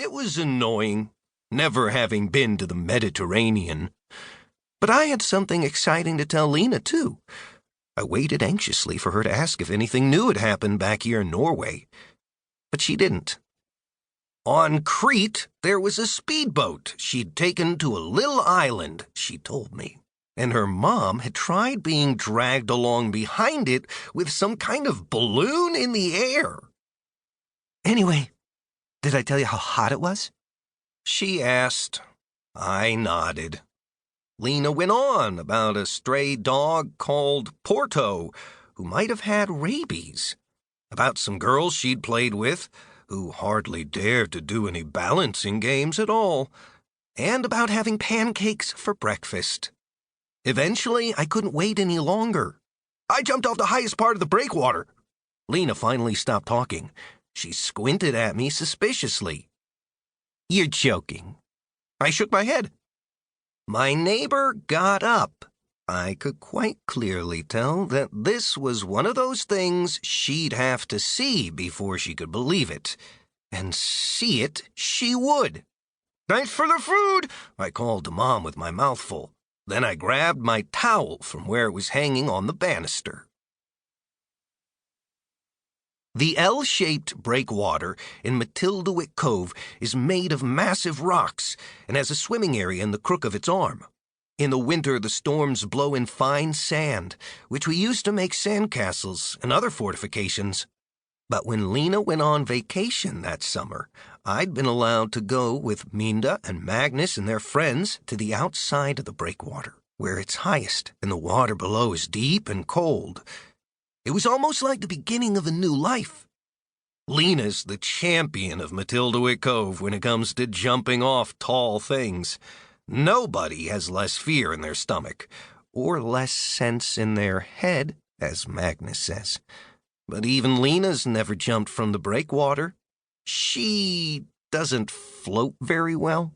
It was annoying, never having been to the Mediterranean. But I had something exciting to tell Lena, too. I waited anxiously for her to ask if anything new had happened back here in Norway. But she didn't. On Crete, there was a speedboat she'd taken to a little island, she told me, and her mom had tried being dragged along behind it with some kind of balloon in the air. Anyway, did I tell you how hot it was? She asked. I nodded. Lena went on about a stray dog called Porto, who might have had rabies, about some girls she'd played with, who hardly dared to do any balancing games at all, and about having pancakes for breakfast. Eventually, I couldn't wait any longer. I jumped off the highest part of the breakwater. Lena finally stopped talking. She squinted at me suspiciously. You're joking. I shook my head. My neighbor got up. I could quite clearly tell that this was one of those things she'd have to see before she could believe it. And see it she would. Thanks for the food, I called to Mom with my mouth full. Then I grabbed my towel from where it was hanging on the banister. The L-shaped breakwater in Mathildewick Cove is made of massive rocks and has a swimming area in the crook of its arm. In the winter, the storms blow in fine sand, which we used to make sandcastles and other fortifications. But when Lena went on vacation that summer, I'd been allowed to go with Minda and Magnus and their friends to the outside of the breakwater, where it's highest and the water below is deep and cold. It was almost like the beginning of a new life. Lena's the champion of Mathildewick Cove when it comes to jumping off tall things. Nobody has less fear in their stomach, or less sense in their head, as Magnus says. But even Lena's never jumped from the breakwater. She doesn't float very well.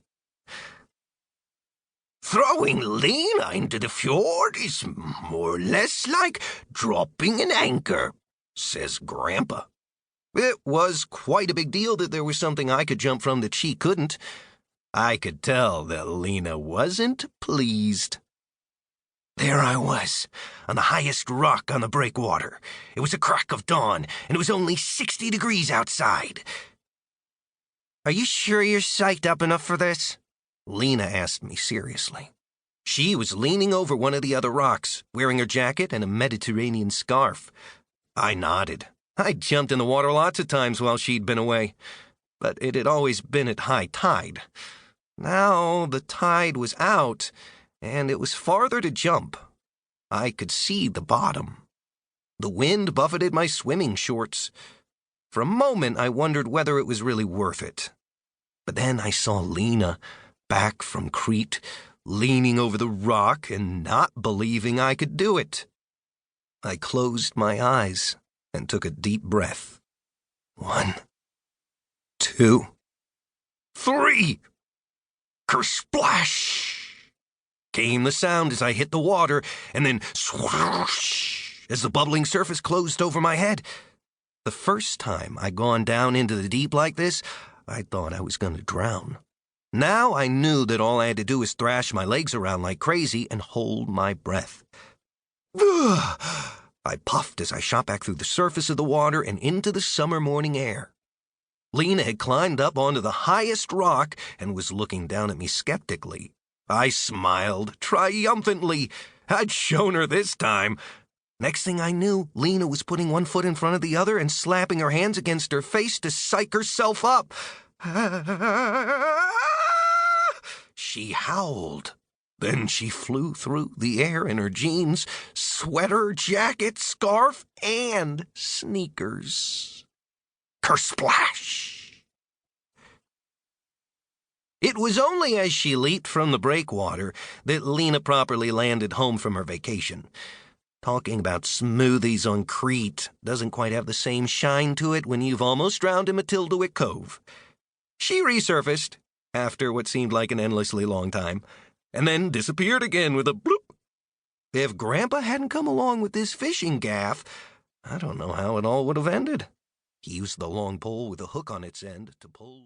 Throwing Lena into the fjord is more or less like dropping an anchor, says Grandpa. It was quite a big deal that there was something I could jump from that she couldn't. I could tell that Lena wasn't pleased. There I was, on the highest rock on the breakwater. It was a crack of dawn, and it was only 60 degrees outside. Are you sure you're psyched up enough for this? Lena asked me seriously. She was leaning over one of the other rocks, wearing her jacket and a Mediterranean scarf. I nodded. I'd jumped in the water lots of times while she'd been away, but it had always been at high tide. Now the tide was out, and it was farther to jump. I could see the bottom. The wind buffeted my swimming shorts. For a moment, I wondered whether it was really worth it. But then I saw Lena, back from Crete, leaning over the rock and not believing I could do it. I closed my eyes and took a deep breath. 1, 2, 3. Kersplash! Came the sound as I hit the water, and then swoosh as the bubbling surface closed over my head. The first time I'd gone down into the deep like this, I thought I was going to drown. Now I knew that all I had to do was thrash my legs around like crazy and hold my breath. I puffed as I shot back through the surface of the water and into the summer morning air. Lena had climbed up onto the highest rock and was looking down at me skeptically. I smiled triumphantly. I'd shown her this time. Next thing I knew, Lena was putting one foot in front of the other and slapping her hands against her face to psych herself up. She howled. Then she flew through the air in her jeans, sweater, jacket, scarf, and sneakers. Kersplash! It was only as she leaped from the breakwater that Lena properly landed home from her vacation. Talking about smoothies on Crete doesn't quite have the same shine to it when you've almost drowned in Mathildewick Cove. She resurfaced, after what seemed like an endlessly long time, and then disappeared again with a bloop. If Grandpa hadn't come along with this fishing gaff, I don't know how it all would have ended. He used the long pole with a hook on its end to pull...